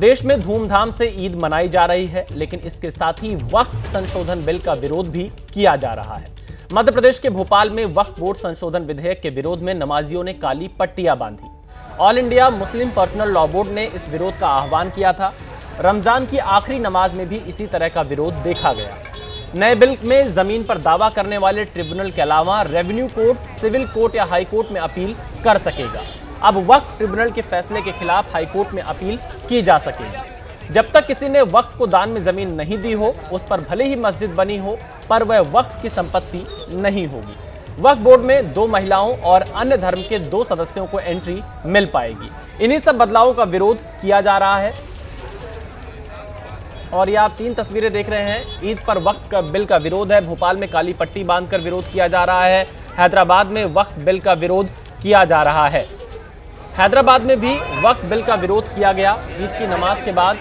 देश में धूमधाम से ईद मनाई जा रही है, लेकिन इसके साथ ही वक्फ संशोधन बिल का विरोध भी किया जा रहा है। मध्य प्रदेश के भोपाल में वक्फ बोर्ड संशोधन विधेयक के विरोध में नमाजियों ने काली पट्टियां बांधी। All India Muslim personal law board ने इस विरोध का आह्वान किया था। रमजान की आखिरी नमाज में भी इसी तरह का विरोध देखा गया। नए बिल में जमीन पर दावा करने वाले ट्रिब्यूनल के अलावा रेवेन्यू कोर्ट, सिविल कोर्ट या हाई कोर्ट में अपील कर सकेगा। अब वक्फ ट्रिब्यूनल के फैसले के खिलाफ हाई कोर्ट में अपील की जा सकेगी। जब तक किसी ने वक्फ को दान में जमीन नहीं दी हो, उस पर भले ही मस्जिद बनी हो, पर वह वक्फ की संपत्ति नहीं होगी। वक्फ बोर्ड में 2 महिलाओं और अन्य धर्म के 2 सदस्यों को एंट्री मिल पाएगी। इन्हीं सब बदलावों का विरोध किया जा रहा है। और ये आप 3 तस्वीरें देख रहे हैं। ईद पर वक्फ का बिल का विरोध है। भोपाल में काली पट्टी बांधकर विरोध किया जा रहा है। हैदराबाद में वक्फ बिल का विरोध किया जा रहा है। हैदराबाद में भी वक्फ बिल का विरोध किया गया। ईद की नमाज के बाद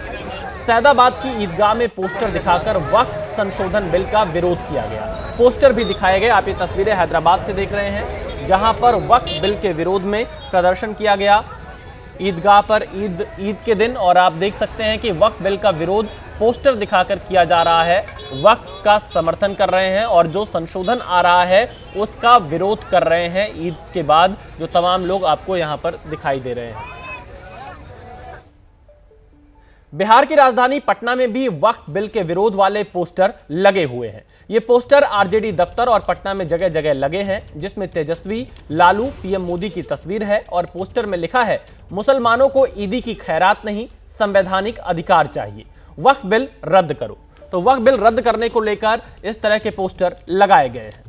सैदाबाद की ईदगाह में पोस्टर दिखाकर वक्फ संशोधन बिल का विरोध किया गया। पोस्टर भी दिखाए गए। आप ये तस्वीरें हैदराबाद से देख रहे हैं, जहां पर वक्फ बिल के विरोध में प्रदर्शन किया गया ईदगाह पर ईद के दिन। और आप देख सकते हैं कि वक्फ बिल का विरोध पोस्टर दिखाकर किया जा रहा है। वक्फ का समर्थन कर रहे हैं और जो संशोधन आ रहा है उसका विरोध कर रहे हैं। ईद के बाद जो तमाम लोग आपको यहां पर दिखाई दे रहे हैं। बिहार की राजधानी पटना में भी वक्फ बिल के विरोध वाले पोस्टर लगे हुए हैं। ये पोस्टर आरजेडी दफ्तर और पटना में जगह जगह लगे हैं, जिसमें तेजस्वी, लालू, पीएम मोदी की तस्वीर है और पोस्टर में लिखा है, मुसलमानों को ईदी की खैरात नहीं, संवैधानिक अधिकार चाहिए, वक्फ बिल रद्द करो। तो वक्फ बिल रद्द करने को लेकर इस तरह के पोस्टर लगाए गए हैं।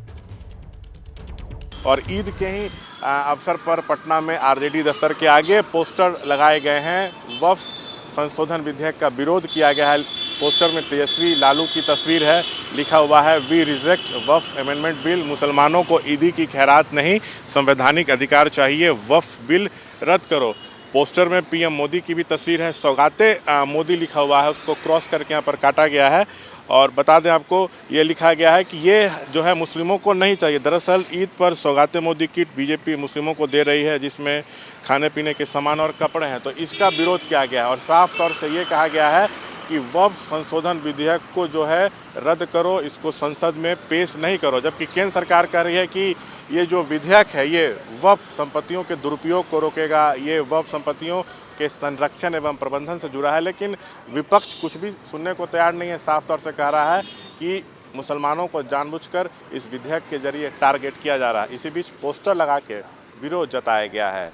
और ईद के ही अवसर पर पटना में आरजेडी दफ्तर के आगे पोस्टर लगाए गए हैं। वक्फ संशोधन विधेयक का विरोध किया गया है। पोस्टर में तेजस्वी, लालू की तस्वीर है। लिखा हुआ है, we reject Waqf amendment bill, मुसलमानों को ईदी की खैरात नहीं, संवैधानिक अधिकार चाहिए, वक्फ बिल रद्द करो। पोस्टर में पीएम मोदी की भी तस्वीर है। सौगाते मोदी लिखा हुआ है, उसको क्रॉस करके यहाँ पर काटा गया है। और बता दें आपको, ये लिखा गया है कि ये जो है मुस्लिमों को नहीं चाहिए। दरअसल ईद पर सौगाते मोदी किट बीजेपी मुस्लिमों को दे रही है, जिसमें खाने पीने के सामान और कपड़े हैं। तो इसका विरोध किया गया है और साफ तौर से ये कहा गया है कि वक्फ संशोधन विधेयक को जो है रद्द करो, इसको संसद में पेश नहीं करो। जबकि केंद्र सरकार कह रही है कि ये जो विधेयक है ये वक्फ संपत्तियों के दुरुपयोग को रोकेगा, ये वक्फ संपत्तियों के संरक्षण एवं प्रबंधन से जुड़ा है। लेकिन विपक्ष कुछ भी सुनने को तैयार नहीं है। साफ तौर से कह रहा है कि मुसलमानों को जानबूझकर इस विधेयक के जरिए टारगेट किया जा रहा है। इसी बीच पोस्टर लगा के विरोध जताया गया है।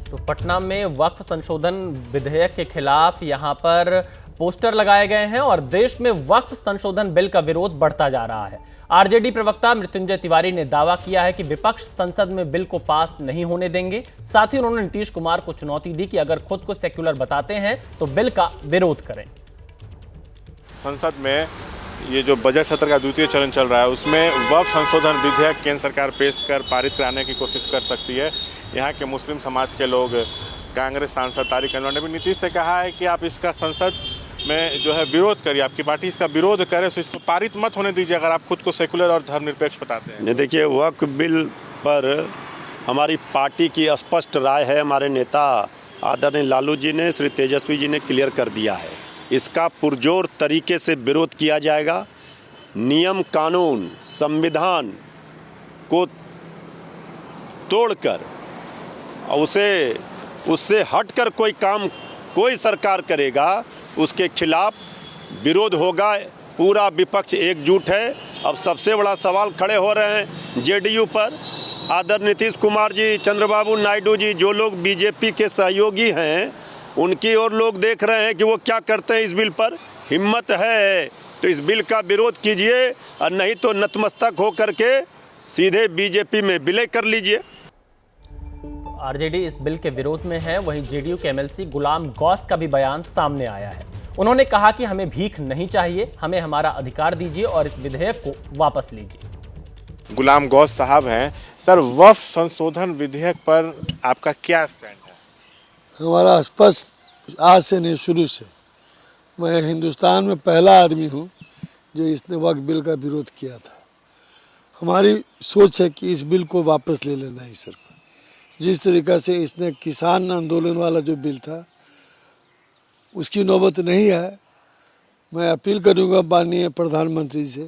तो पटना में वक्फ संशोधन विधेयक के खिलाफ यहां पर पोस्टर लगाए गए हैं और देश में वक्फ संशोधन बिल का विरोध बढ़ता जा रहा है। आरजेडी प्रवक्ता मृत्युंजय तिवारी ने दावा किया है कि विपक्ष संसद में बिल को पास नहीं होने देंगे। साथ ही उन्होंने नीतीश कुमार को चुनौती दी कि अगर खुद को सेक्युलर बताते हैं तो बिल का विरोध करें। संसद में ये जो बजट सत्र का द्वितीय चरण चल रहा है, उसमें वक्फ संशोधन विधेयक केंद्र सरकार पेश कर पारित कराने की कोशिश कर सकती है। यहाँ के मुस्लिम समाज के लोग, कांग्रेस सांसद तारिक अनवर ने भी नीतीश से कहा है कि आप इसका संसद में जो है विरोध करिए, आपकी पार्टी इसका विरोध करे, तो इसको पारित मत होने दीजिए अगर आप खुद को सेकुलर और धर्मनिरपेक्ष बताते हैं। देखिए, वक्फ बिल पर हमारी पार्टी की स्पष्ट राय है। हमारे नेता आदरणीय लालू जी ने, श्री तेजस्वी जी ने क्लियर कर दिया है। इसका पुरजोर तरीके से विरोध किया जाएगा। नियम कानून संविधान को तोड़कर उससे हटकर कोई काम कोई सरकार करेगा, उसके खिलाफ विरोध होगा। पूरा विपक्ष एकजुट है। अब सबसे बड़ा सवाल खड़े हो रहे हैं जेडीयू पर। आदरणीय नीतीश कुमार जी, चंद्रबाबू नायडू जी, जो लोग बीजेपी के सहयोगी हैं, उनकी ओर लोग देख रहे हैं कि वो क्या करते हैं इस बिल पर। हिम्मत है तो इस बिल का विरोध कीजिए, और नहीं तो नतमस्तक होकर के सीधे बीजेपी में विलय कर लीजिए। आरजेडी इस बिल के विरोध में है। वहीं जेडीयू के एमएलसी गुलाम गौस का भी बयान सामने आया है। उन्होंने कहा कि हमें भीख नहीं चाहिए, हमें हमारा अधिकार दीजिए और इस विधेयक को वापस लीजिए। गुलाम गौस साहब हैं। सर, वक्फ संशोधन विधेयक पर आपका क्या स्टैंड है? हमारा स्पष्ट आज से नहीं, शुरू से। मैं हिंदुस्तान में पहला आदमी हूँ जो इसने वक्फ बिल का विरोध किया था। हमारी सोच है कि इस बिल को वापस ले लेना है। सर को जिस तरीक़ा से इसने किसान आंदोलन वाला जो बिल था उसकी नौबत नहीं है। मैं अपील करूंगा माननीय प्रधानमंत्री से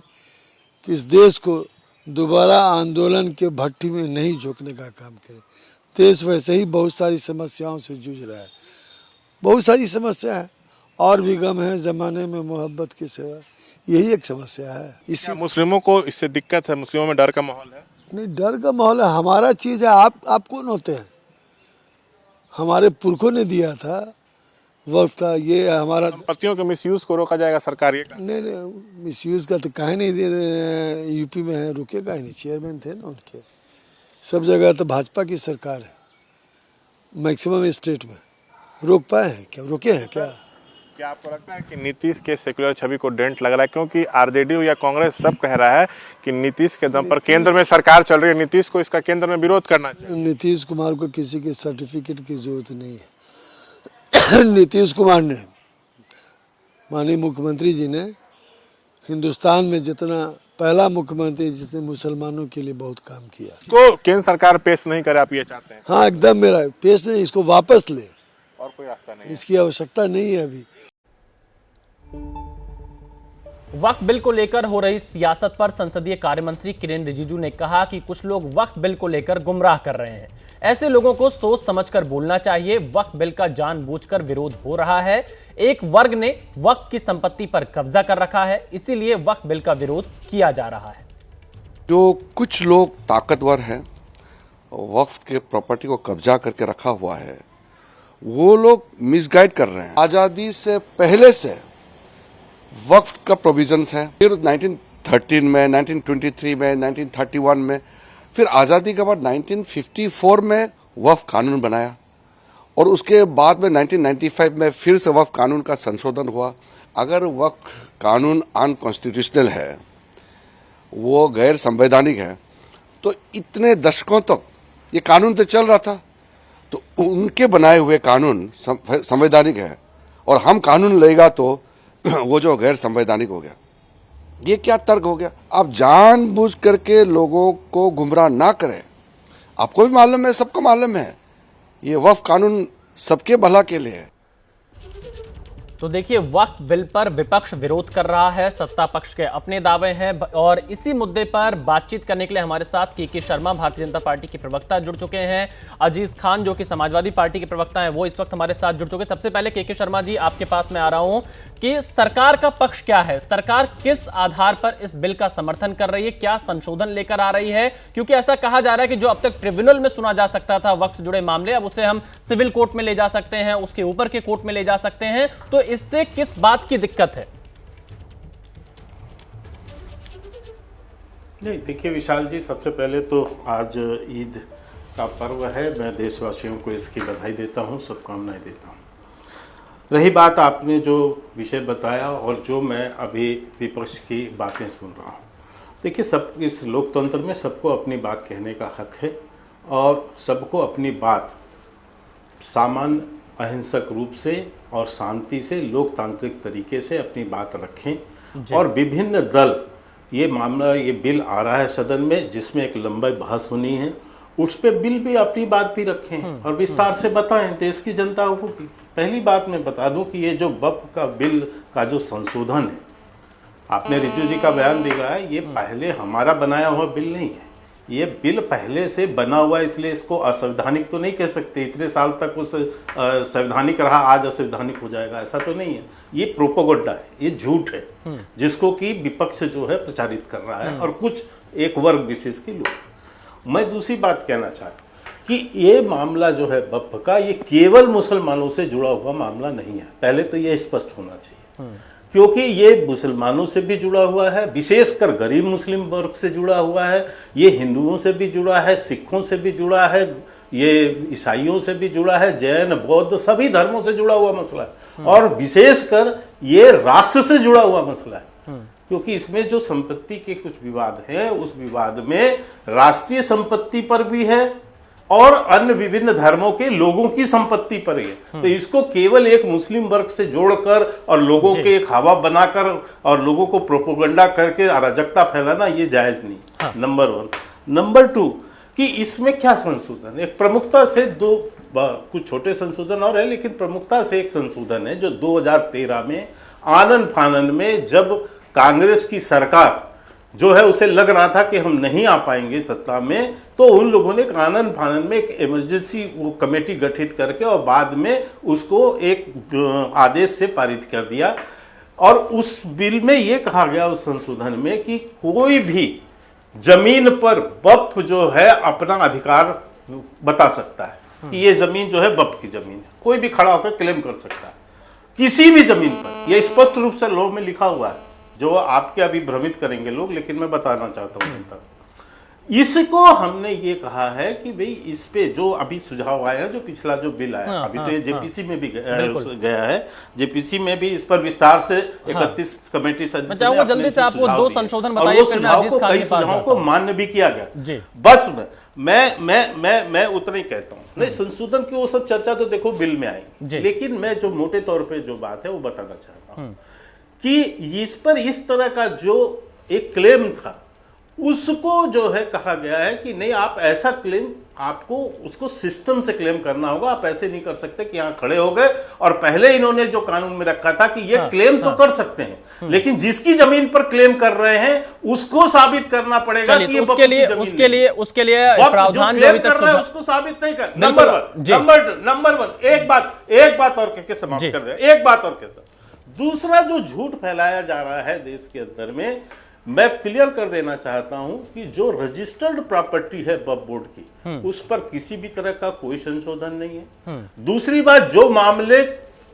कि इस देश को दोबारा आंदोलन के भट्टी में नहीं झोंकने का काम करें। देश वैसे ही बहुत सारी समस्याओं से जूझ रहा है, बहुत सारी समस्या है, और भी गम है ज़माने में मोहब्बत के सिवा, यही एक समस्या है। क्या मुस्लिमों को इससे दिक्कत है? मुस्लिमों में डर का माहौल है? नहीं, डर का माहौल है, हमारा चीज़ है। आप कौन होते हैं? हमारे पुरखों ने दिया था वक्त का, ये हमारा। संपत्तियों के मिसयूज को रोका जाएगा सरकार? ये नहीं, मिसयूज़ का तो काहे नहीं दे रहे, यूपी में है, रुके काहे नहीं? चेयरमैन थे ना उनके, सब जगह तो भाजपा की सरकार है, मैक्सिमम स्टेट में। रोक पाए हैं क्या? रोके हैं क्या? क्या आपको लगता है कि नीतीश के सेक्युलर छवि को डेंट लग रहा है? क्योंकि आरजेडी या कांग्रेस सब कह रहा है कि नीतीश के दम पर केंद्र में सरकार चल रही है, नीतीश को इसका केंद्र में विरोध करना चाहिए। नीतीश कुमार को किसी के सर्टिफिकेट की जरूरत नहीं है। नीतीश कुमार ने, माननीय मुख्यमंत्री जी ने, हिंदुस्तान में जितना पहला मुख्यमंत्री जिसने मुसलमानों के लिए बहुत काम किया। को केंद्र सरकार पेश नहीं करे, आप ये चाहते हैं? हाँ, एकदम मेरा पेश नहीं, इसको वापस ले, और कोई रास्ता नहीं है? इसकी आवश्यकता नहीं है अभी। वक्फ बिल को लेकर हो रही सियासत पर संसदीय कार्य मंत्री किरेन रिजिजू ने कहा कि कुछ लोग वक्फ बिल को लेकर गुमराह कर रहे हैं। ऐसे लोगों को सोच समझकर बोलना चाहिए। वक्फ बिल का जानबूझकर विरोध हो रहा है। एक वर्ग ने वक्फ की संपत्ति पर कब्जा कर रखा है, इसीलिए वक्फ बिल का विरोध किया जा रहा है। जो कुछ लोग ताकतवर हैं, वक्फ के प्रॉपर्टी को कब्जा करके रखा हुआ है, वो लोग मिसगाइड कर रहे हैं। आज़ादी से पहले से वक्फ का प्रोविजंस है, फिर 1913 में, 1923 में, 1931 में, फिर आज़ादी के बाद 1954 में वक्फ कानून बनाया, और उसके बाद में 1995 में फिर से वक्फ कानून का संशोधन हुआ। अगर वक्फ कानून अनकॉन्स्टिट्यूशनल है, वो गैर संवैधानिक है, तो इतने दशकों तक ये कानून तो चल रहा था, तो उनके बनाए हुए कानून संवैधानिक है, और हम कानून लेगा तो वो जो गैर संवैधानिक हो गया। ये क्या तर्क हो गया? आप जानबूझ करके लोगों को गुमराह ना करें। आपको भी मालूम है, सबको मालूम है, ये वक्फ कानून सबके भला के लिए है। तो देखिए, वक्फ बिल पर विपक्ष विरोध कर रहा है, सत्ता पक्ष के अपने दावे हैं, और इसी मुद्दे पर बातचीत करने के लिए हमारे साथ के शर्मा, भारतीय जनता पार्टी के प्रवक्ता, जुड़ चुके हैं। अजीज खान, जो कि समाजवादी पार्टी के प्रवक्ता हैं, वो इस वक्त हमारे साथ जुड़ चुके हैं। सबसे पहले के शर्मा जी, आपके पास मैं आ रहा हूं कि सरकार का पक्ष क्या है? सरकार किस आधार पर इस बिल का समर्थन कर रही है? क्या संशोधन लेकर आ रही है? क्योंकि ऐसा कहा जा रहा है कि जो अब तक ट्रिब्यूनल में सुना जा सकता था वक्फ से जुड़े मामले, अब उसे हम सिविल कोर्ट में ले जा सकते हैं, उसके ऊपर के कोर्ट में ले जा सकते हैं। तो इससे किस बात की दिक्कत है? नहीं, देखिए विशाल जी, सबसे पहले तो आज ईद का पर्व है। मैं देशवासियों को इसकी बधाई देता हूं, शुभकामनाएं देता हूं। रही बात आपने जो विषय बताया और जो मैं अभी विपक्ष की बातें सुन रहा हूं, देखिए, सब इस लोकतंत्र में सबको अपनी बात कहने का हक है, और सबको अपनी बात सामान्य अहिंसक रूप से और शांति से, लोकतांत्रिक तरीके से अपनी बात रखें। और विभिन्न दल, ये मामला, ये बिल आ रहा है सदन में जिसमें एक लंबी बहस होनी है, उस पर बिल भी अपनी बात भी रखें और विस्तार से बताएं देश की जनता को। की पहली बात मैं बता दूं कि ये जो वक्फ का बिल का जो संशोधन है, आपने रिजू जी का बयान दिया है, ये पहले हमारा बनाया हुआ बिल नहीं है। ये बिल पहले से बना हुआ है, इसलिए इसको असंवैधानिक तो नहीं कह सकते। इतने साल तक उस संवैधानिक रहा, आज असंवैधानिक हो जाएगा, ऐसा तो नहीं है। ये प्रोपोगंडा है, ये झूठ है, जिसको कि विपक्ष जो है प्रचारित कर रहा है, और कुछ एक वर्ग विशेष के लोग। मैं दूसरी बात कहना चाहता हूँ कि ये मामला जो है वक्फ का, ये केवल मुसलमानों से जुड़ा हुआ मामला नहीं है। पहले तो ये स्पष्ट होना चाहिए, क्योंकि ये मुसलमानों से भी जुड़ा हुआ है, विशेषकर गरीब मुस्लिम वर्ग से जुड़ा हुआ है, ये हिंदुओं से भी जुड़ा है, सिखों से भी जुड़ा है, ये ईसाइयों से भी जुड़ा है, जैन, बौद्ध, सभी धर्मों से जुड़ा हुआ मसला है, और विशेषकर ये राष्ट्र से जुड़ा हुआ मसला है। क्योंकि इसमें जो संपत्ति के कुछ विवाद है, उस विवाद में राष्ट्रीय संपत्ति पर भी है और अन्य विभिन्न धर्मों के लोगों की संपत्ति पर है। तो इसको केवल एक मुस्लिम वर्ग से जोड़कर और लोगों के एक हवा बनाकर और लोगों को प्रोपोगंडा करके अराजकता फैलाना, ये जायज नहीं। नंबर 1। नंबर 2 कि इसमें क्या संशोधन, एक प्रमुखता से दो कुछ छोटे संशोधन और है, लेकिन प्रमुखता से एक संशोधन है जो 2013 में आनन फानन में जब कांग्रेस की सरकार जो है उसे लग रहा था कि हम नहीं आ पाएंगे सत्ता में, तो उन लोगों ने आनन फानन में एक इमरजेंसी वो कमेटी गठित करके और बाद में उसको एक आदेश से पारित कर दिया। और उस बिल में ये कहा गया उस संशोधन में कि कोई भी जमीन पर वक्फ जो है अपना अधिकार बता सकता है कि ये जमीन जो है वक्फ की जमीन है, कोई भी खड़ा होकर क्लेम कर सकता है किसी भी जमीन पर। यह स्पष्ट रूप से लॉ में लिखा हुआ है, जो आपके अभी भ्रमित करेंगे लोग, लेकिन मैं बताना चाहता हूं जनता को। इसको हमने ये कहा है कि भाई इस पे जो अभी सुझाव आया है, जो पिछला जो बिल आया, अभी तो ये जेपीसी में भी गया है, जेपीसी में भी इस पर विस्तार से 31 कमेटी सदस्य जल्दी से आप वो 2 संशोधन बताइए, कई सुझावों को मान्य भी किया गया। बस मैं उतना ही कहता हूँ, नहीं संशोधन की वो सब चर्चा तो देखो बिल में आएगी, लेकिन मैं जो मोटे तौर पे जो बात है वो बताना चाहता हूँ कि इस पर इस तरह का जो एक क्लेम था उसको जो है कहा गया है कि नहीं, आप ऐसा क्लेम आपको उसको सिस्टम से क्लेम करना होगा, आप ऐसे नहीं कर सकते कि यहाँ खड़े हो गए। और पहले इन्होंने जो कानून में रखा था कि ये क्लेम तो कर सकते हैं, लेकिन जिसकी जमीन पर क्लेम कर रहे हैं उसको साबित करना पड़ेगा कि ये उसके लिए प्रावधान जो अभी तक कर रहा है उसको साबित नहीं कर। नंबर वन एक बात और कह के समाप्त कर दे, एक बात और कहता। दूसरा जो झूठ फैलाया जा रहा है देश के अंदर में, मैं क्लियर कर देना चाहता हूं कि जो रजिस्टर्ड प्रॉपर्टी है वक्फ बोर्ड की, उस पर किसी भी तरह का कोई संशोधन नहीं है। दूसरी बात, जो मामले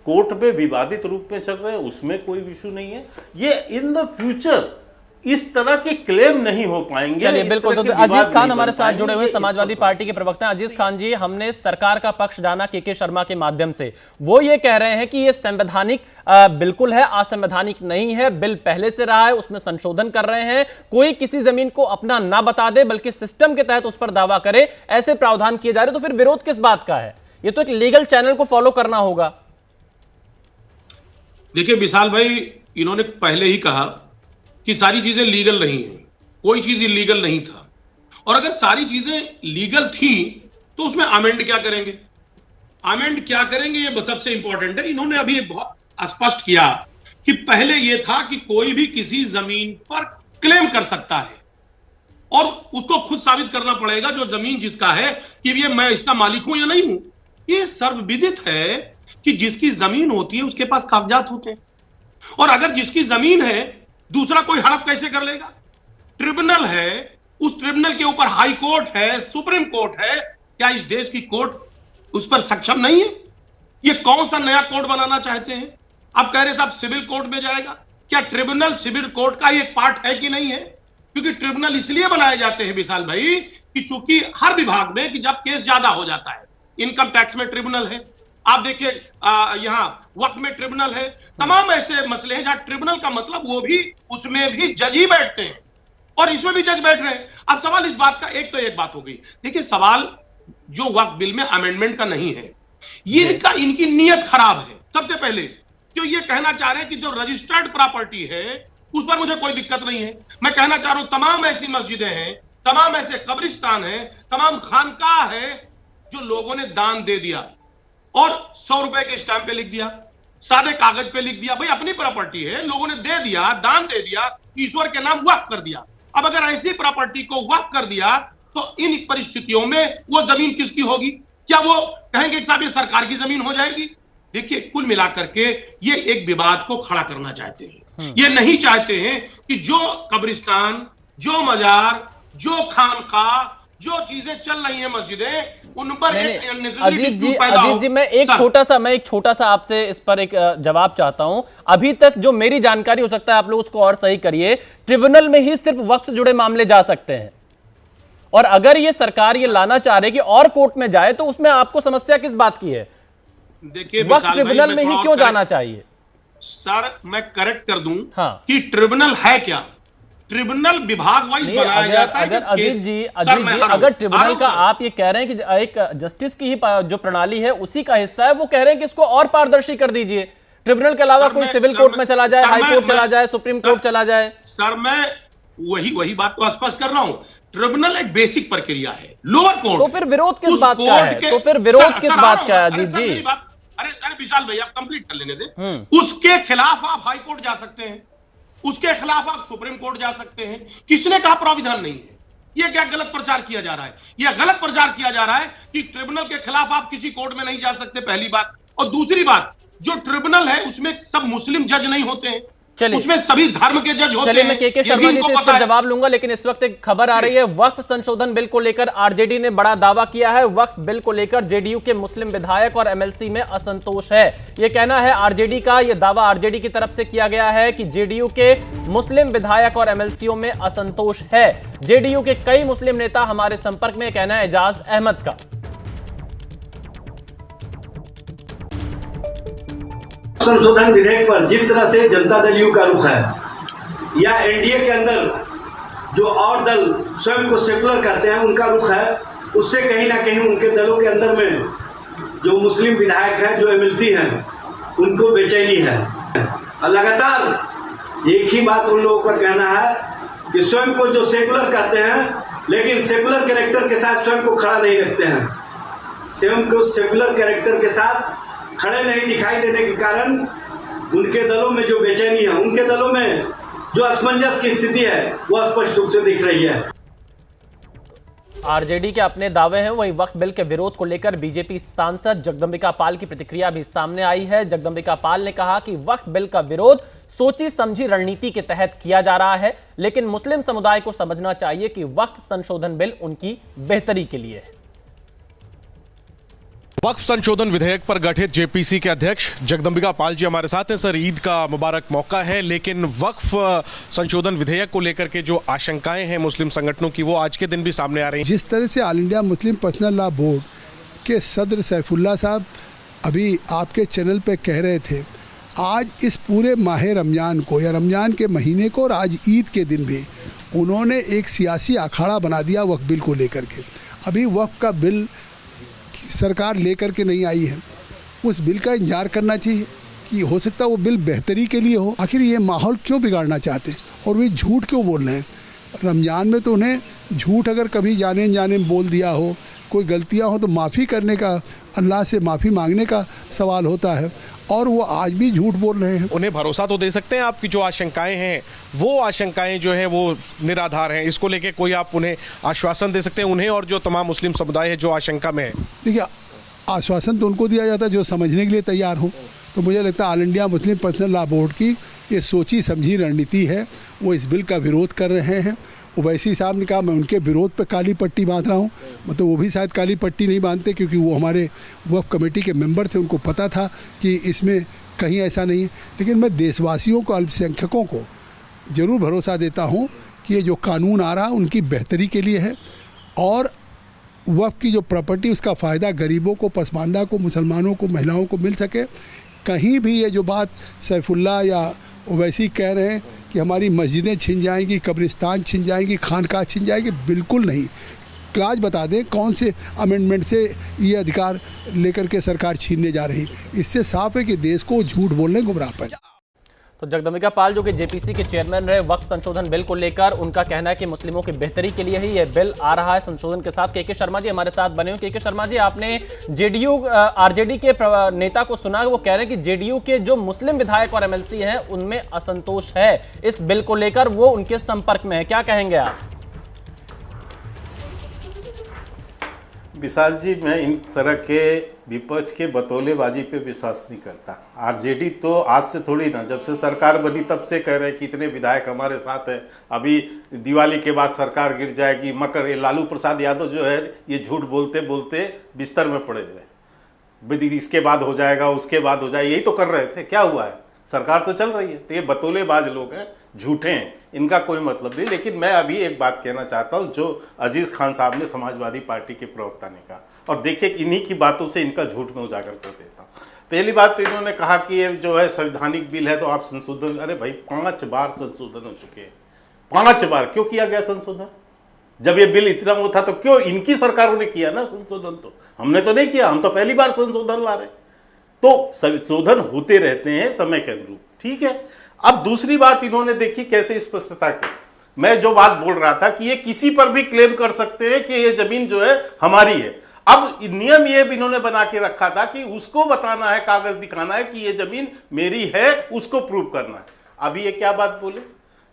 कोर्ट में विवादित रूप में चल रहे हैं उसमें कोई इशू नहीं है। ये इन द फ्यूचर इस तरह के क्लेम नहीं हो पाएंगे। चलिए बिल्कुल, तो अजीज खान हमारे साथ जुड़े हुए समाजवादी पार्टी के प्रवक्ता हैं। अजीज खान जी, हमने सरकार का पक्ष जाना के शर्मा के माध्यम से, वो ये कह रहे हैं कि ये संवैधानिक बिल्कुल है, असंवैधानिक नहीं है, बिल पहले से रहा है, उसमें संशोधन कर रहे हैं, कोई किसी जमीन को अपना ना बता दे बल्कि सिस्टम के तहत उस पर दावा करे, ऐसे प्रावधान किए जा रहे। तो फिर विरोध किस बात का है? ये तो एक लीगल चैनल को फॉलो करना होगा। देखिए विशाल भाई, इन्होंने पहले ही कहा कि सारी चीजें लीगल नहीं है, कोई चीज इलीगल नहीं था। और अगर सारी चीजें लीगल थी तो उसमें अमेंड क्या करेंगे? अमेंड क्या करेंगे ये सबसे इंपॉर्टेंट है। इन्होंने अभी बहुत स्पष्ट किया कि पहले यह था कि कोई भी किसी जमीन पर क्लेम कर सकता है और उसको खुद साबित करना पड़ेगा, जो जमीन जिसका है, कि ये मैं इसका मालिक हूं या नहीं हूं। ये सर्वविदित है कि जिसकी जमीन होती है उसके पास कागजात होते हैं, और अगर जिसकी जमीन है दूसरा कोई हड़प कैसे कर लेगा? ट्रिब्यूनल है, उस ट्रिब्यूनल के ऊपर हाई कोर्ट है, सुप्रीम कोर्ट है। क्या इस देश की कोर्ट उस पर सक्षम नहीं है? ये कौन सा नया कोर्ट बनाना चाहते हैं? आप कह रहे साहब सिविल कोर्ट में जाएगा, क्या ट्रिब्यूनल सिविल कोर्ट का एक पार्ट है कि नहीं है? क्योंकि ट्रिब्यूनल इसलिए बनाए जाते हैं विशाल भाई कि चूंकि हर विभाग में कि जब केस ज्यादा हो जाता है, इनकम टैक्स में ट्रिब्यूनल है, आप देखिए यहां वक्त में ट्रिब्यूनल है, तमाम ऐसे मसले हैं जहां ट्रिब्यूनल का मतलब वो भी उसमें भी जज ही बैठते हैं, और इसमें भी जज बैठ रहे हैं। अब सवाल इस बात का, एक बात हो गई। देखिए सवाल जो वक्त बिल में अमेंडमेंट का नहीं है, ये इनकी नीयत खराब है। सबसे पहले जो ये कहना चाह रहे हैं कि जो रजिस्टर्ड प्रॉपर्टी है उस पर मुझे कोई दिक्कत नहीं है। मैं कहना चाह रहा हूं तमाम ऐसी मस्जिदें हैं, तमाम ऐसे कब्रिस्तान हैं, तमाम खानकाह है जो लोगों ने दान दे दिया और 100 रुपए के स्टैंप पे लिख दिया, सादे कागज पे लिख दिया, भाई अपनी प्रॉपर्टी है, लोगों ने दे दिया, दान दे दिया, ईश्वर के नाम वक्फ कर दिया। अब अगर ऐसी प्रॉपर्टी को वक्फ कर दिया तो इन परिस्थितियों में वो जमीन किसकी होगी? क्या वो कहेंगे कि साहब ये सरकार की जमीन हो जाएगी? देखिए कुल मिलाकर के ये एक विवाद को खड़ा करना चाहते हैं। ये नहीं चाहते हैं कि जो कब्रिस्तान, जो मजार, जो खानकाह, जो चीजें चल रही हैं मस्जिदें, उन पर अजीत जी मैं एक छोटा सा आपसे इस पर एक जवाब चाहता हूं। अभी तक जो मेरी जानकारी, हो सकता है आप लोग उसको और सही करिए, ट्रिब्यूनल में ही सिर्फ वक्त से जुड़े मामले जा सकते हैं, और अगर ये सरकार ये लाना चाह रही है कि और कोर्ट में जाए तो उसमें आपको समस्या किस बात की है? देखिए वक्त ट्रिब्यूनल में ही क्यों जाना चाहिए? सर मैं करेक्ट कर दूं कि ट्रिब्यूनल है क्या? ट्रिब्यूनल विभाग वाइज बनाया जाता है। अगर अजीत जी अगर ट्रिब्यूनल का आप ये कह रहे हैं कि एक जस्टिस की ही जो प्रणाली है उसी का हिस्सा है, वो कह रहे हैं कि इसको और पारदर्शी कर दीजिए, ट्रिब्यूनल के अलावा कोई सिविल कोर्ट में चला जाए, हाई कोर्ट चला जाए, सुप्रीम कोर्ट चला जाए। सर मैं वही बात तो स्पष्ट कर रहा हूं। ट्रिब्यूनल एक बेसिक प्रक्रिया है, लोअर कोर्ट। तो फिर विरोध किस बात का है? तो फिर विरोध किस बात का है? अजीत जी, अरे विशाल भाई, आप कंप्लीट कर लेने दे। उसके खिलाफ आप हाई कोर्ट जा सकते हैं, उसके खिलाफ आप सुप्रीम कोर्ट जा सकते हैं। किसने कहा प्राविधान नहीं है? यह क्या गलत प्रचार किया जा रहा है? यह गलत प्रचार किया जा रहा है कि ट्रिब्यूनल के खिलाफ आप किसी कोर्ट में नहीं जा सकते, पहली बात। और दूसरी बात, जो ट्रिब्यूनल है उसमें सब मुस्लिम जज नहीं होते हैं, उसमें सभी धर्म के जज होते हैं। चलिए, मैं के शर्मा जी से इस पर जवाब लूंगा, लेकिन इस वक्त एक खबर आ रही है, वक्फ संशोधन बिल को लेकर आरजेडी ने बड़ा दावा किया है। वक्फ बिल को लेकर जेडीयू के मुस्लिम विधायक और एमएलसी में असंतोष है, यह कहना है आरजेडी का। यह दावा आरजेडी की तरफ से किया गया है कि जेडीयू के मुस्लिम विधायक और एमएलसीओं में असंतोष है। जेडीयू के कई मुस्लिम नेता हमारे संपर्क में, कहना है एजाज अहमद का। संशोधन विधेयक पर जिस तरह से जनता दल यू का रुख है, या एनडीए के अंदर जो और दल स्वयं को सेकुलर कहते हैं उनका रुख है, उससे कहीं ना कहीं उनके दलों के अंदर में जो मुस्लिम विधायक हैं, जो एमएलसी हैं, उनको बेचैनी है। और लगातार एक ही बात उन लोगों का कहना है कि स्वयं को जो सेकुलर कहते हैं, लेकिन सेकुलर कैरेक्टर के साथ स्वयं को खड़ा नहीं रखते हैं। स्वयं को सेकुलर कैरेक्टर के साथ खड़े नहीं दिखाई देने के कारण उनके दलों में जो बेचैनी है, उनके दलों में जो असमंजस की स्थिति है, वो स्पष्ट रूप से दिख रही है। आरजेडी के अपने दावे हैं, वही वक्फ बिल के विरोध को लेकर बीजेपी सांसद जगदंबिका पाल की प्रतिक्रिया भी सामने आई है। जगदंबिका पाल ने कहा कि वक्फ बिल का विरोध सोची समझी रणनीति के तहत किया जा रहा है, लेकिन मुस्लिम समुदाय को समझना चाहिए कि वक्फ संशोधन बिल उनकी बेहतरी के लिए है। वक्फ संशोधन विधेयक पर गठित जेपीसी के अध्यक्ष जगदंबिका पाल जी हमारे साथ हैं। सर, ईद का मुबारक मौका है, लेकिन वक्फ संशोधन विधेयक को लेकर के जो आशंकाएं हैं मुस्लिम संगठनों की, वो आज के दिन भी सामने आ रही हैं। जिस तरह से all India Muslim personal law board के सदर सैफुल्ला साहब अभी आपके चैनल पे कह रहे थे, आज इस पूरे माह रमजान को या रमजान के महीने को और आज ईद के दिन भी उन्होंने एक सियासी अखाड़ा बना दिया वक्फ बिल को लेकर के। अभी वक्फ का बिल सरकार लेकर के नहीं आई है, उस बिल का इंतजार करना चाहिए कि हो सकता है वो बिल बेहतरी के लिए हो। आखिर ये माहौल क्यों बिगाड़ना चाहते हैं और वे झूठ क्यों बोल रहे हैं? रमज़ान में तो उन्हें झूठ अगर कभी जाने अनजाने में बोल दिया हो, कोई गलतियां हो, तो माफ़ी करने का, अल्लाह से माफ़ी मांगने का सवाल होता है, और वो आज भी झूठ बोल रहे हैं। उन्हें भरोसा तो दे सकते हैं आपकी जो आशंकाएं हैं, वो आशंकाएं जो हैं वो निराधार हैं, इसको लेके कोई आप उन्हें आश्वासन दे सकते हैं, उन्हें और जो तमाम मुस्लिम समुदाय है जो आशंका में है? देखिए, आश्वासन तो उनको दिया जाता है जो समझने के लिए तैयार हो। तो मुझे लगता है all India Muslim personal law board की ये सोची समझी रणनीति है, वो इस बिल का विरोध कर रहे हैं। ओवैसी साहब ने कहा मैं उनके विरोध पे काली पट्टी बांध रहा हूँ, मतलब वो भी शायद काली पट्टी नहीं बांधते, क्योंकि वो हमारे वक्फ कमेटी के मेंबर थे, उनको पता था कि इसमें कहीं ऐसा नहीं है। लेकिन मैं देशवासियों को, अल्पसंख्यकों को ज़रूर भरोसा देता हूँ कि ये जो कानून आ रहा है उनकी बेहतरी के लिए है, और वक्फ की जो प्रॉपर्टी उसका फ़ायदा गरीबों को, पसमानदा को, मुसलमानों को, महिलाओं को मिल सके। कहीं भी ये जो बात सैफुल्ला या ओवैसी कह रहे हैं कि हमारी मस्जिदें छिन जाएंगी, कब्रिस्तान छिन जाएंगी, खानकाह छिन जाएंगी, बिल्कुल नहीं। क्लाज बता दें कौन से अमेंडमेंट से ये अधिकार लेकर के सरकार छीनने जा रही। इससे साफ है कि देश को झूठ बोलने गुमराह पर। तो जगदंबिका पाल जो कि जेपीसी के चेयरमैन रहे, वक्फ संशोधन बिल को लेकर उनका कहना है कि मुस्लिमों की बेहतरी के लिए ही यह बिल आ रहा है संशोधन के साथ। के शर्मा जी हमारे साथ बने हुए। के शर्मा जी, आपने जेडीयू आरजेडी के नेता को सुना, वो कह रहे हैं कि जेडीयू के जो मुस्लिम विधायक और एमएलसी हैं उनमें असंतोष है इस बिल को लेकर, वो उनके संपर्क में है, क्या कहेंगे आप? विशाल जी, मैं इन तरह के विपक्ष के बतौलेबाजी पे विश्वास नहीं करता। आरजेडी तो आज से थोड़ी ना, जब से सरकार बनी तब से कह रहे हैं कि इतने विधायक हमारे साथ हैं, अभी दिवाली के बाद सरकार गिर जाएगी। मकर ये लालू प्रसाद यादव जो है ये झूठ बोलते बोलते बिस्तर में पड़े हुए, इसके बाद हो जाएगा, उसके बाद हो जाएगा, यही तो कर रहे थे। क्या हुआ है? सरकार तो चल रही है। तो ये बतौलेबाज लोग हैं, झूठे हैं, इनका कोई मतलब नहीं। लेकिन मैं अभी एक बात कहना चाहता हूं जो अजीज खान साहब ने, समाजवादी पार्टी के प्रवक्ता ने कहा, और देखिए इन्हीं की बातों से इनका झूठ में उजागर कर देता हूं। पहली बात तो इन्होंने कहा कि ये जो है संवैधानिक बिल है तो आप संशोधन, अरे भाई 5 बार संशोधन हो चुके हैं, 5 बार। क्यों किया गया संशोधन? जब ये बिल इतना वो था तो क्यों इनकी सरकारों ने किया ना संशोधन? तो हमने तो नहीं किया, हम तो पहली बार संशोधन ला रहे। तो संशोधन होते रहते हैं समय के अनुरूप, ठीक है। अब दूसरी बात इन्होंने देखी कैसे स्पष्टता की, मैं जो बात बोल रहा था कि ये किसी पर भी क्लेम कर सकते हैं कि ये जमीन जो है हमारी है। अब नियम ये भी इन्होंने बना के रखा था कि उसको बताना है, कागज दिखाना है कि ये जमीन मेरी है, उसको प्रूव करना है। अभी ये क्या बात बोले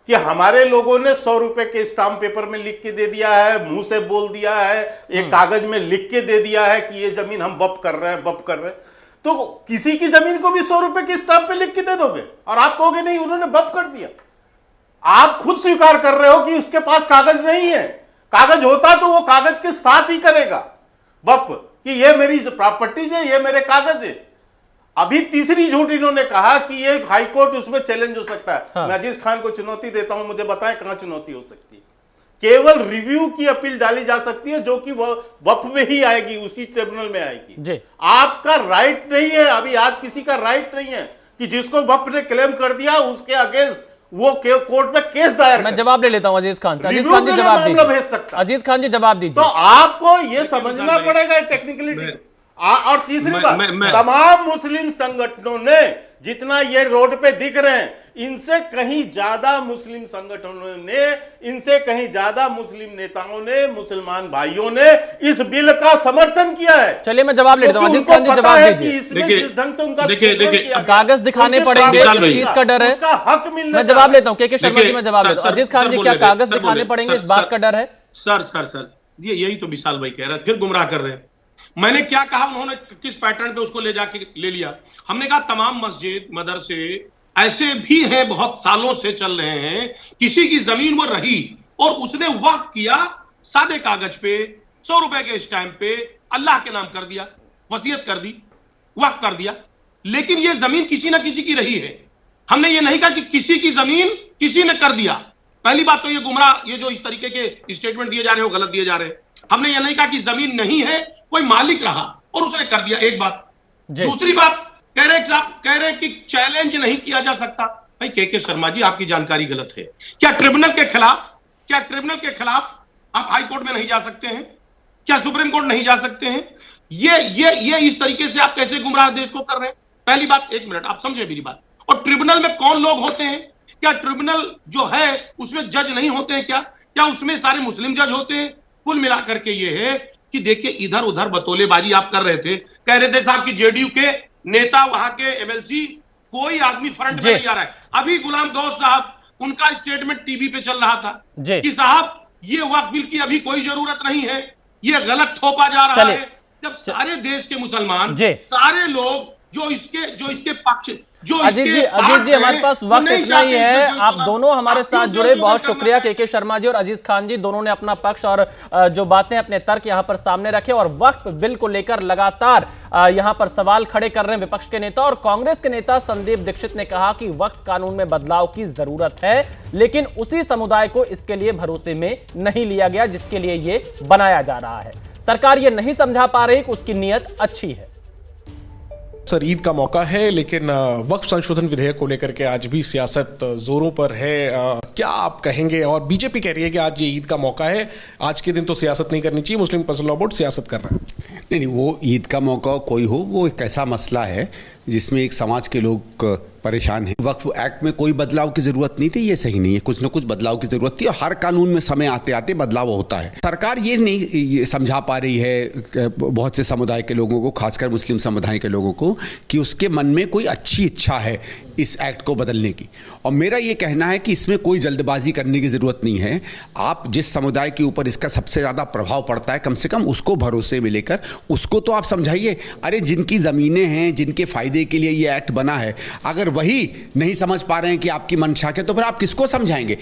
कि हमारे लोगों ने 100 रुपए के स्टाम्प पेपर में लिख के दे दिया है, मुंह से बोल दिया है, एक कागज में लिख के दे दिया है कि ये जमीन हम बप कर रहे हैं, बप कर रहे हैं। तो किसी की जमीन को भी 100 रुपए के स्टाम्प पे लिख के दे दोगे और आप कहोगे नहीं उन्होंने बप कर दिया। आप खुद स्वीकार कर रहे हो कि उसके पास कागज नहीं है। कागज होता तो वो कागज के साथ ही करेगा बप कि ये मेरी प्रॉपर्टीज है, ये मेरे कागज है। अभी तीसरी झूठ इन्होंने कहा कि ये हाईकोर्ट उसमें चैलेंज हो सकता है। हाँ। मैं अजीज खान को चुनौती देता हूं, मुझे बताएं कहां चुनौती हो सकती है। केवल रिव्यू की अपील डाली जा सकती है जो कि वो वक्फ में ही आएगी, उसी ट्रिब्यूनल में आएगी जी। आपका राइट नहीं है, अभी आज किसी का राइट नहीं है कि जिसको वक्फ ने क्लेम कर दिया उसके अगेंस्ट वो कोर्ट में केस दायर। मैं जवाब ले लेता हूं अजीज खान से। अजीज रिव्यू खान जी के लिए जवाब मामला दीजिए। भेज सकता है। अजीज खान जी जवाब दीजिए। तो आपको ये समझना पड़ेगा टेक्निकलिटी। और तीसरी बात, तमाम मुस्लिम संगठनों ने जितना ये रोड पे दिख रहे हैं, इनसे कहीं ज्यादा मुस्लिम संगठनों ने, इनसे कहीं ज्यादा मुस्लिम नेताओं ने, मुसलमान भाइयों ने इस बिल का समर्थन किया है। चलिए मैं जवाब ले लेता हूं। अजीज खान जी जवाब दीजिए। जिस ढंग से उनका कागज दिखाने पड़ेंगे, इस चीज का डर है। उसका हक मिलना। मैं जवाब लेता हूं। के शर्मा जी मैं जवाब लेता हूं। अजीज खान जी क्या कागज दिखाने पड़ेंगे, इस बात का डर है? सर ये यही तो विशाल भाई कह रहे हैं, फिर गुमराह कर रहे हैं। मैंने क्या कहा, उन्होंने किस पैटर्न पे उसको ले जाके ले लिया। हमने कहा तमाम मस्जिद मदरसे ऐसे भी हैं, बहुत सालों से चल रहे हैं, किसी की जमीन वो रही और उसने वक्फ किया, सादे कागज पे 100 रुपए के स्टैंप पे अल्लाह के नाम कर दिया, वसीयत कर दी, वक्फ कर दिया, लेकिन ये जमीन किसी ना किसी की रही है। हमने ये नहीं कहा कि किसी की जमीन किसी ने कर दिया। पहली बात तो ये गुमराह, ये जो इस तरीके के स्टेटमेंट दिए जा रहे हैं वो गलत दिए जा रहे हैं। हमने ये नहीं कहा कि जमीन नहीं है, कोई मालिक रहा और उसने कर दिया, एक बात। दूसरी बात कह रहे कि चैलेंज नहीं किया जा सकता। भाई के शर्मा जी, आपकी जानकारी गलत है। क्या ट्रिब्यूनल के खिलाफ आप हाई कोर्ट में नहीं जा सकते हैं? क्या सुप्रीम कोर्ट नहीं जा सकते हैं? ये इस तरीके से आप कैसे गुमराह देश को कर रहे हैं? पहली बात, एक मिनट आप समझे मेरी बात। और ट्रिब्यूनल में कौन लोग होते हैं? क्या ट्रिब्यूनल जो है उसमें जज नहीं होते हैं? क्या उसमें सारे मुस्लिम जज होते हैं? कुल मिलाकर के ये है कि देखिए, इधर उधर बतौलेबाजी आप कर रहे थे, कह रहे थे साहब कि जेडीयू के नेता, वहां के एमएलसी, कोई आदमी फ्रंट में नहीं आ रहा है। अभी गुलाम गौस साहब, उनका स्टेटमेंट टीवी पे चल रहा था कि साहब ये वक्फ बिल की अभी कोई जरूरत नहीं है, ये गलत थोपा जा रहा है। जब सारे देश के मुसलमान, सारे लोग जो इसके पक्ष, जो अजीत जी हमारे पास वक्त इतना ही है। आप दोनों हमारे साथ जुड़े, बहुत शुक्रिया। के शर्मा जी और अजीज खान जी दोनों ने अपना पक्ष और जो बातें, अपने तर्क यहां पर सामने रखे और वक्फ बिल को लेकर लगातार यहां पर सवाल खड़े कर रहे हैं विपक्ष के नेता। और कांग्रेस के नेता संदीप दीक्षित ने कहा कि वक्फ कानून में बदलाव की जरूरत है, लेकिन उसी समुदाय को इसके लिए भरोसे में नहीं लिया गया जिसके लिए ये बनाया जा रहा है। सरकार ये नहीं समझा पा रही कि उसकी नीयत अच्छी है। सर, ईद का मौका है, लेकिन वक्फ संशोधन विधेयक को लेकर के आज भी सियासत जोरों पर है। क्या आप कहेंगे? और बीजेपी कह रही है कि आज ये ईद का मौका है, आज के दिन तो सियासत नहीं करनी चाहिए, मुस्लिम पर्सनल लॉ बोर्ड सियासत कर रहा है। नहीं, वो ईद का मौका कोई हो, वो एक ऐसा मसला है जिसमें एक समाज के लोग परेशान हैं। वक्फ एक्ट में कोई बदलाव की जरूरत नहीं थी, ये सही नहीं है। कुछ ना कुछ बदलाव की जरूरत थी और हर कानून में समय आते आते बदलाव होता है। सरकार ये नहीं समझा पा रही है बहुत से समुदाय के लोगों को, खासकर मुस्लिम समुदाय के लोगों को, कि उसके मन में कोई अच्छी इच्छा है इस एक्ट को बदलने की। और मेरा ये कहना है कि इसमें कोई जल्दबाजी करने की ज़रूरत नहीं है। आप जिस समुदाय के ऊपर इसका सबसे ज़्यादा प्रभाव पड़ता है, कम से कम उसको भरोसे में लेकर उसको तो आप समझाइए। अरे जिनकी ज़मीनें हैं, जिनके फ़ायदे के लिए ये एक्ट बना है, अगर वही नहीं समझ पा रहे हैं कि आपकी मंशा क्या, तो फिर आप किसको समझाएंगे?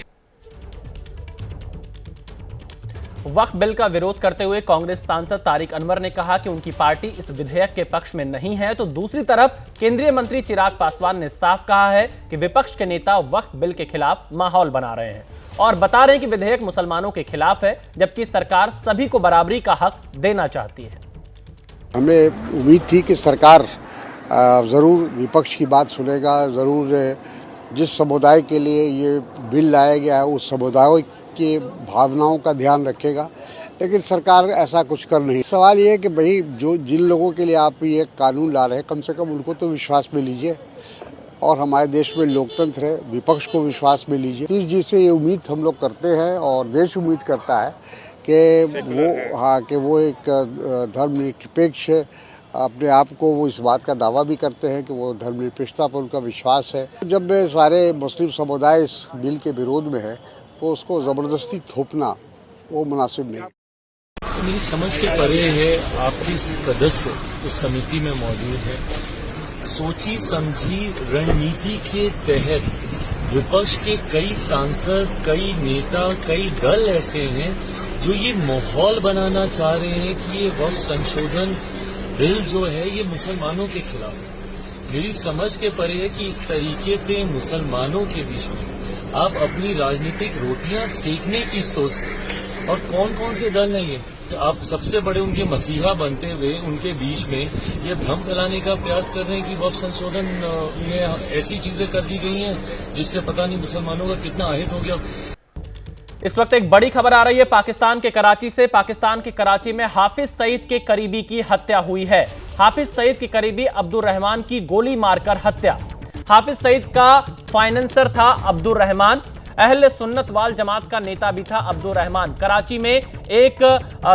वक्फ बिल का विरोध करते हुए कांग्रेस सांसद तारिक अनवर ने कहा कि उनकी पार्टी इस विधेयक के पक्ष में नहीं है, तो दूसरी तरफ केंद्रीय मंत्री चिराग पासवान ने साफ कहा है कि विपक्ष के नेता वक्फ बिल के खिलाफ माहौल बना रहे हैं और बता रहे हैं कि विधेयक मुसलमानों के खिलाफ है, जबकि सरकार सभी को बराबरी का हक देना चाहती है। हमें उम्मीद थी कि सरकार ज़रूर विपक्ष की बात सुनेगा, ज़रूर जिस समुदाय के लिए ये बिल लाया गया है उस समुदाय की भावनाओं का ध्यान रखेगा, लेकिन सरकार ऐसा कुछ कर नहीं। सवाल ये है कि भाई जो जिन लोगों के लिए आप ये कानून ला रहे हैं, कम से कम उनको तो विश्वास में लीजिए। और हमारे देश में लोकतंत्र है, विपक्ष को विश्वास में लीजिए। नीतीश जी से ये उम्मीद हम लोग करते हैं और देश उम्मीद करता है कि वो एक धर्मनिरपेक्ष अपने आप को वो इस बात का दावा भी करते हैं कि वो धर्मनिरपेक्षता पर उनका विश्वास है। जब सारे मुस्लिम समुदाय इस बिल के विरोध में है तो उसको ज़बरदस्ती थोपना वो मुनासिब नहीं। मेरी समझ के परे है, आपकी सदस्य उस समिति में मौजूद है। सोची समझी रणनीति के तहत विपक्ष के कई सांसद, कई नेता, कई दल ऐसे हैं जो ये माहौल बनाना चाह रहे हैं कि ये वक्फ संशोधन बिल जो है ये मुसलमानों के खिलाफ है। मेरी समझ के परे है कि इस तरीके से मुसलमानों के बीच में आप अपनी राजनीतिक रोटियां सेकने की सोच, और कौन कौन से दल हैं ये, आप सबसे बड़े उनके मसीहा बनते हुए उनके बीच में ये भ्रम फैलाने का प्रयास कर रहे हैं कि वक्फ संशोधन में ऐसी चीजें कर दी गई हैं जिससे पता नहीं मुसलमानों का कितना अहित हो गया। इस वक्त एक बड़ी खबर आ रही है पाकिस्तान के कराची से। पाकिस्तान के कराची में हाफिज सईद के करीबी की हत्या हुई है। हाफिज सईद के करीबी अब्दुल रहमान की गोली मारकर हत्या। हाफिज सईद का फाइनेंसर था अब्दुल रहमान, अहले सुन्नत वाल जमात का नेता भी था अब्दुल रहमान। कराची में एक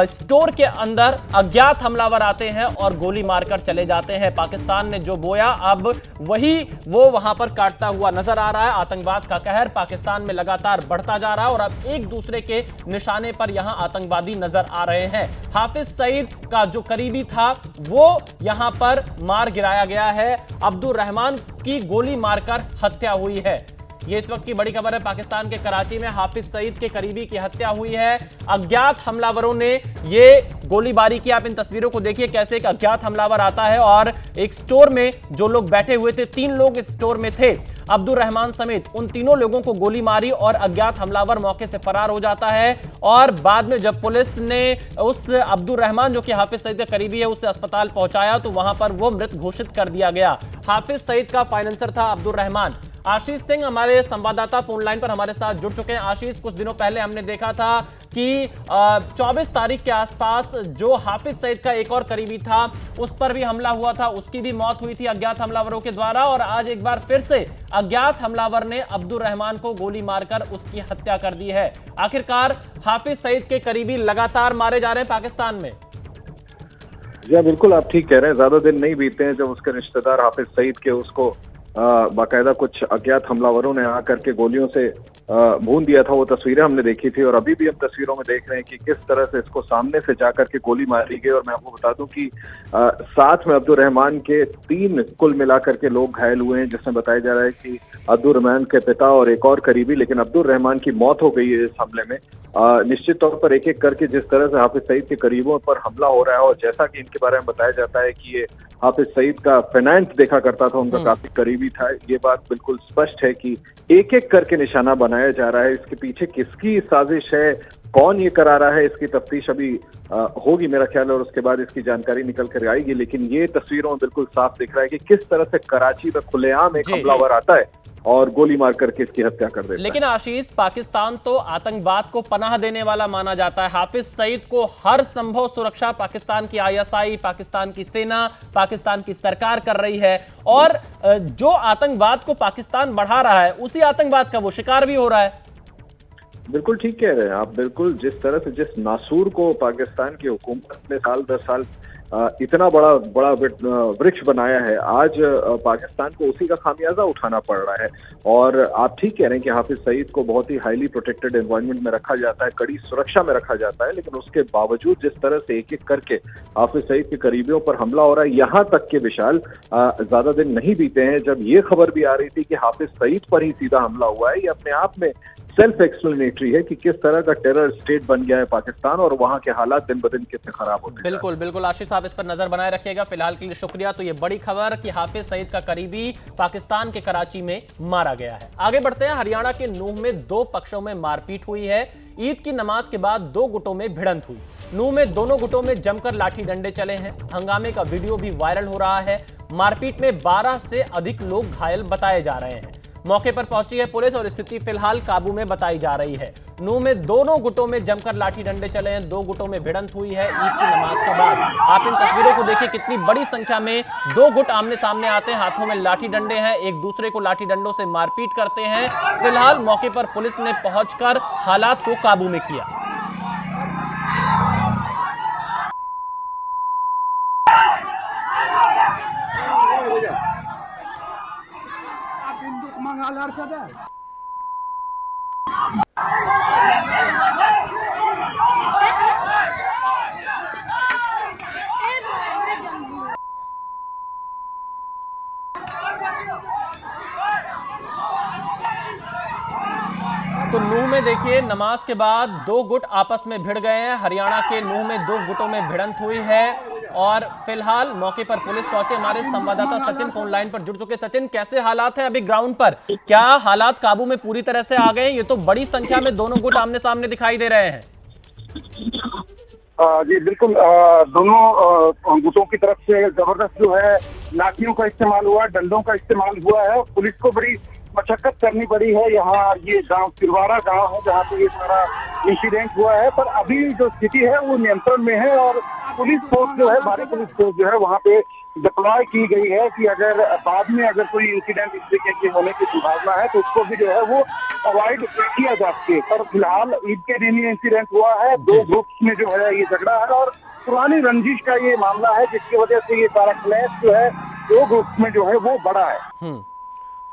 स्टोर के अंदर अज्ञात हमलावर आते हैं और गोली मारकर चले जाते हैं। पाकिस्तान ने जो बोया अब वही वो वहां पर काटता हुआ नजर आ रहा है। आतंकवाद का कहर पाकिस्तान में लगातार बढ़ता जा रहा है और अब एक दूसरे के निशाने पर यहां आतंकवादी नजर आ रहे हैं। हाफिज सईद का जो करीबी था वो यहां पर मार गिराया गया है। अब्दुल रहमान की गोली मारकर हत्या हुई है। ये इस वक्त की बड़ी खबर है। पाकिस्तान के कराची में हाफिज सईद के करीबी की हत्या हुई है। अज्ञात हमलावरों ने ये गोलीबारी की। आप इन तस्वीरों को देखिए कैसे एक अज्ञात हमलावर आता है और एक स्टोर में जो लोग बैठे हुए थे, 3 लोग इस स्टोर में थे, अब्दुल रहमान समेत उन तीनों लोगों को गोली मारी और अज्ञात हमलावर मौके से फरार हो जाता है। और बाद में जब पुलिस ने उस अब्दुल रहमान जो कि हाफिज सईद का करीबी है उसे अस्पताल पहुंचाया तो वहां पर वो मृत घोषित कर दिया गया। हाफिज सईद का फाइनेंसर था अब्दुल रहमान। आशीष सिंह हमारे संवाददाता फोन लाइन पर हमारे साथ जुड़ चुके हैं। आशीष, कुछ दिनों पहले हमने देखा था कि 24 तारीख के आसपास जो हाफिज सईद का एक और करीबी था उस पर भी हमला हुआ था, उसकी भी मौत हुई थी अज्ञात हमलावरों के द्वारा। और आज एक बार फिर से अज्ञात हमलावर ने अब्दुल रहमान को गोली मारकर उसकी हत्या कर दी है। आखिरकार हाफिज सईद के करीबी लगातार मारे जा रहे हैं पाकिस्तान में। जी बिल्कुल, आप ठीक कह रहे हैं। ज्यादा दिन नहीं बीते हैं जब उसके रिश्तेदार हाफिज सईद के उसको बाकायदा कुछ अज्ञात हमलावरों ने आकर के गोलियों से भून दिया था। वो तस्वीरें हमने देखी थी और अभी भी हम तस्वीरों में देख रहे हैं कि किस तरह से इसको सामने से जाकर के गोली मारी गई। और मैं आपको बता दूं कि साथ में अब्दुल रहमान के 3 कुल मिलाकर के लोग घायल हुए हैं, जिसमें बताया जा रहा है कि अब्दुल रहमान के पिता और एक और करीबी, लेकिन अब्दुल रहमान की मौत हो गई है इस हमले में। निश्चित तौर पर एक एक करके जिस तरह से हाफिज सईद के करीबों पर हमला हो रहा है और जैसा कि इनके बारे में बताया जाता है कि ये हाफिज सईद का फाइनेंस देखा करता था, उनका काफी करीबी था, ये बात बिल्कुल स्पष्ट है कि एक एक करके निशाना बनाया जा रहा है। इसके पीछे किसकी साजिश है, कौन ये करा रहा है, इसकी तफ्तीश अभी होगी मेरा ख्याल है और उसके बाद इसकी जानकारी निकल कर आएगी। लेकिन ये तस्वीरों में बिल्कुल साफ दिख रहा है कि किस तरह से कराची में खुलेआम एक हमलावर आता है और गोली मार करके इसकी हत्या कर देता है। लेकिन आशीष, पाकिस्तान तो आतंकवाद को पनाह देने वाला माना जाता है। हाफिज सईद को हर संभव सुरक्षा पाकिस्तान की ISI, पाकिस्तान की सेना, पाकिस्तान की सरकार कर रही है और जो आतंकवाद को पाकिस्तान बढ़ा रहा है उसी आतंकवाद का वो शिकार भी हो रहा है। बिल्कुल ठीक कह रहे हैं आप। बिल्कुल जिस तरह से जिस नासूर को पाकिस्तान की हुकूमत ने साल दर साल इतना बड़ा वृक्ष बनाया है, आज पाकिस्तान को उसी का खामियाजा उठाना पड़ रहा है। और आप ठीक कह रहे हैं कि हाफिज सईद को बहुत ही हाईली प्रोटेक्टेड एनवायरनमेंट में रखा जाता है, कड़ी सुरक्षा में रखा जाता है, लेकिन उसके बावजूद जिस तरह से एक एक करके हाफिज सईद के करीबियों पर हमला हो रहा है, यहाँ तक के विशाल ज्यादा दिन नहीं बीते हैं जब ये खबर भी आ रही थी कि हाफिज सईद पर ही सीधा हमला हुआ है। ये अपने आप में सेल्फ एक्सप्लेनेटरी है कि किस तरह का टेरर स्टेट बन गया है पाकिस्तान और वहां के हालात दिन ब दिन कितने खराब होते हैं। बिल्कुल बिल्कुल आशीष साहब, इस पर नजर बनाए रखिएगा। फिलहाल के लिए शुक्रिया। तो ये बड़ी खबर कि हाफिज सईद का करीबी पाकिस्तान के कराची में मारा गया है। आगे बढ़ते हैं। हरियाणा के नूह में 2 पक्षों में मारपीट हुई है। ईद की नमाज के बाद 2 गुटों में भिड़ंत हुई। नूह में दोनों गुटों में जमकर लाठी डंडे चले हैं। हंगामे का वीडियो भी वायरल हो रहा है। मारपीट में 12 से अधिक लोग घायल बताए जा रहे हैं। मौके पर पहुंची है पुलिस और स्थिति फिलहाल काबू में बताई जा रही है। नूंह में दोनों गुटों में जमकर लाठी डंडे चले हैं। 2 गुटों में भिड़ंत हुई है ईद की नमाज के बाद। आप इन तस्वीरों को देखिए, कितनी बड़ी संख्या में 2 गुट आमने सामने आते हैं, हाथों में लाठी डंडे हैं, एक दूसरे को लाठी डंडों से मारपीट करते हैं। फिलहाल मौके पर पुलिस ने पहुंचकर हालात को काबू में किया। तो नूंह में देखिए, नमाज के बाद 2 गुट आपस में भिड़ गए हैं। हरियाणा के नूंह में 2 गुटों में भिड़ंत हुई है और फिलहाल मौके पर पुलिस पहुंचे। हमारे संवाददाता सचिन फोन लाइन पर जुड़ चुके। सचिन, कैसे हालात हैं अभी ग्राउंड पर? क्या हालात काबू में पूरी तरह से आ गए? ये तो बड़ी संख्या में दोनों गुट आमने सामने दिखाई दे रहे हैं। जी बिल्कुल, दोनों गुटों की तरफ से जबरदस्त जो है लाठियों का इस्तेमाल हुआ, डंडों का इस्तेमाल हुआ है। पुलिस को बड़ी मशक्कत करनी पड़ी है। यहाँ ये गांव तिरवाड़ा गांव है जहाँ पे ये सारा इंसिडेंट हुआ है, पर अभी जो स्थिति है वो नियंत्रण में है और पुलिस फोर्स जो है, भारी पुलिस फोर्स जो है वहाँ पे डिप्लॉय की गई है कि अगर बाद में अगर कोई इंसिडेंट इस तरीके के होने की संभावना है तो उसको भी जो है वो अवॉइड किया जा सके। पर फिलहाल ईद के दिन ये इंसिडेंट हुआ है, 2 ग्रुप्स में जो है ये झगड़ा है और पुरानी रंजिश का ये मामला है जिसकी वजह से ये सारा क्लैश जो है 2 ग्रुप्स में जो है वो बड़ा है।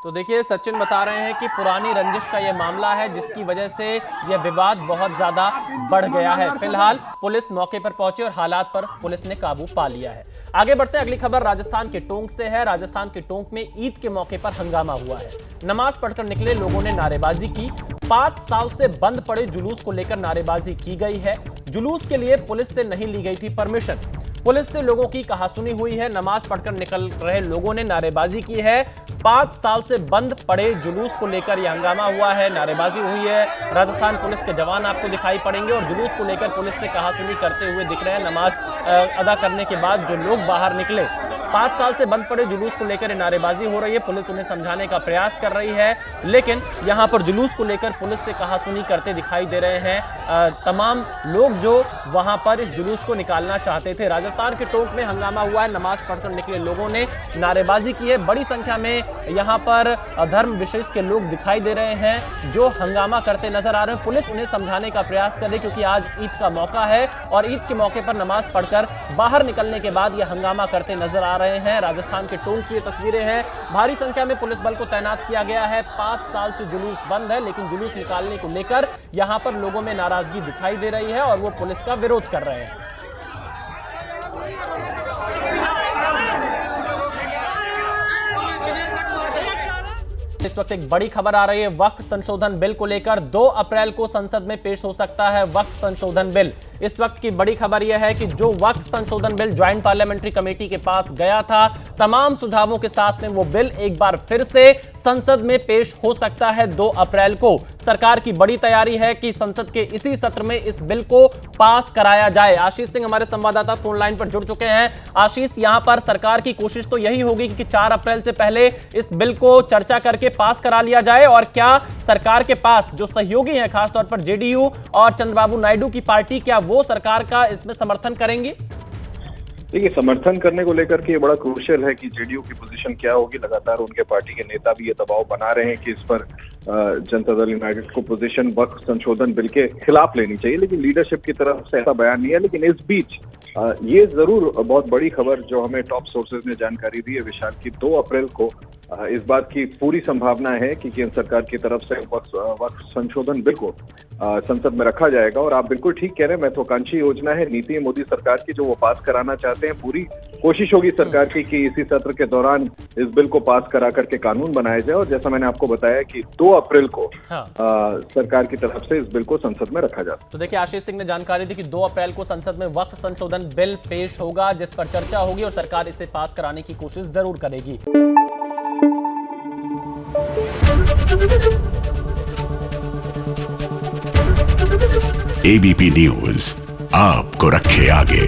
तो देखिए, सचिन बता रहे हैं कि पुरानी रंजिश का यह मामला है जिसकी वजह से यह विवाद बहुत ज्यादा बढ़ गया है। फिलहाल पुलिस मौके पर पहुंची और हालात पर पुलिस ने काबू पा लिया है। आगे बढ़ते हैं, अगली खबर राजस्थान के टोंक से है। राजस्थान के टोंक में ईद के मौके पर हंगामा हुआ है। नमाज पढ़कर निकले लोगों ने नारेबाजी की। 5 साल से बंद पड़े जुलूस को लेकर नारेबाजी की गई है। जुलूस के लिए पुलिस से नहीं ली गई थी परमिशन। पुलिस से लोगों की कहासुनी हुई है। नमाज पढ़कर निकल रहे लोगों ने नारेबाजी की है। 5 साल से बंद पड़े जुलूस को लेकर यह हंगामा हुआ है, नारेबाजी हुई है। राजस्थान पुलिस के जवान आपको दिखाई पड़ेंगे और जुलूस को लेकर पुलिस से कहासुनी करते हुए दिख रहे हैं। नमाज अदा करने के बाद जो लोग बाहर निकले, 5 साल से बंद पड़े जुलूस को लेकर नारेबाजी हो रही है। पुलिस उन्हें समझाने का प्रयास कर रही है, लेकिन यहां पर जुलूस को लेकर पुलिस से कहासुनी करते दिखाई दे रहे हैं तमाम लोग जो वहां पर इस जुलूस को निकालना चाहते थे। राजस्थान के टोंक में हंगामा हुआ है। नमाज पढ़कर निकले लोगों ने नारेबाजी की है। बड़ी संख्या में यहां पर धर्म विशेष के लोग दिखाई दे रहे हैं जो हंगामा करते नजर आ रहे हैं। पुलिस उन्हें समझाने का प्रयास कर रही है क्योंकि आज ईद का मौका है और ईद के मौके पर नमाज पढ़कर बाहर निकलने के बाद यह हंगामा करते नजर आ रहे हैं। राजस्थान के टोंक की तस्वीरें हैं। भारी संख्या में पुलिस बल को तैनात किया गया है। 5 साल से जुलूस बंद है, लेकिन जुलूस निकालने को लेकर यहां पर लोगों में नाराजगी दिखाई दे रही है और वो पुलिस का विरोध कर रहे हैं। इस वक्त एक बड़ी खबर आ रही है वक्फ संशोधन बिल को लेकर। 2 अप्रैल को संसद में पेश हो सकता है वक्फ संशोधन बिल। इस वक्त की बड़ी खबर यह है कि जो वक्फ संशोधन बिल ज्वाइंट पार्लियामेंट्री कमेटी के पास गया था, तमाम सुझावों के साथ में वो बिल एक बार फिर से संसद में पेश हो सकता है 2 अप्रैल को। सरकार की बड़ी तैयारी है कि संसद के इसी सत्र में इस बिल को पास कराया जाए। आशीष सिंह हमारे संवाददाता फोन लाइन पर जुड़ चुके हैं। आशीष, यहां पर सरकार की कोशिश तो यही होगी कि 4 अप्रैल से पहले इस बिल को चर्चा करके पास करा लिया जाए, और क्या सरकार के पास जो सहयोगी हैं, खासतौर पर जेडीयू और चंद्रबाबू नायडू की पार्टी, क्या वो सरकार का इसमें समर्थन करेंगी? देखिए, समर्थन करने को लेकर के ये बड़ा क्रूशियल है कि जेडीयू की पोजीशन क्या होगी। लगातार उनके पार्टी के नेता भी ये दबाव बना रहे हैं कि इस पर जनता दल यूनाइटेड को पोजीशन वक्फ संशोधन बिल के खिलाफ लेनी चाहिए, लेकिन लीडरशिप की तरफ से ऐसा बयान नहीं है। लेकिन इस बीच ये जरूर बहुत बड़ी खबर जो हमें टॉप सोर्सेज ने जानकारी दी है विशाल की, 2 अप्रैल को इस बात की पूरी संभावना है कि केंद्र सरकार की तरफ से वक्फ संशोधन बिल को संसद में रखा जाएगा। और आप बिल्कुल ठीक कह रहे हैं, महत्वाकांक्षी योजना है नीति मोदी सरकार की जो वो पास कराना चाहते हैं। पूरी कोशिश होगी सरकार की कि इसी सत्र के दौरान इस बिल को पास करा करके कानून बनाया जाए। और जैसा मैंने आपको बताया कि 2 अप्रैल को सरकार की तरफ से इस बिल को संसद में रखा जाता। तो देखिए, आशीष सिंह ने जानकारी दी कि 2 अप्रैल को संसद में वक्फ संशोधन बिल पेश होगा, जिस पर चर्चा होगी और सरकार इसे पास कराने की कोशिश जरूर करेगी। एबीपी न्यूज आपको रखे आगे।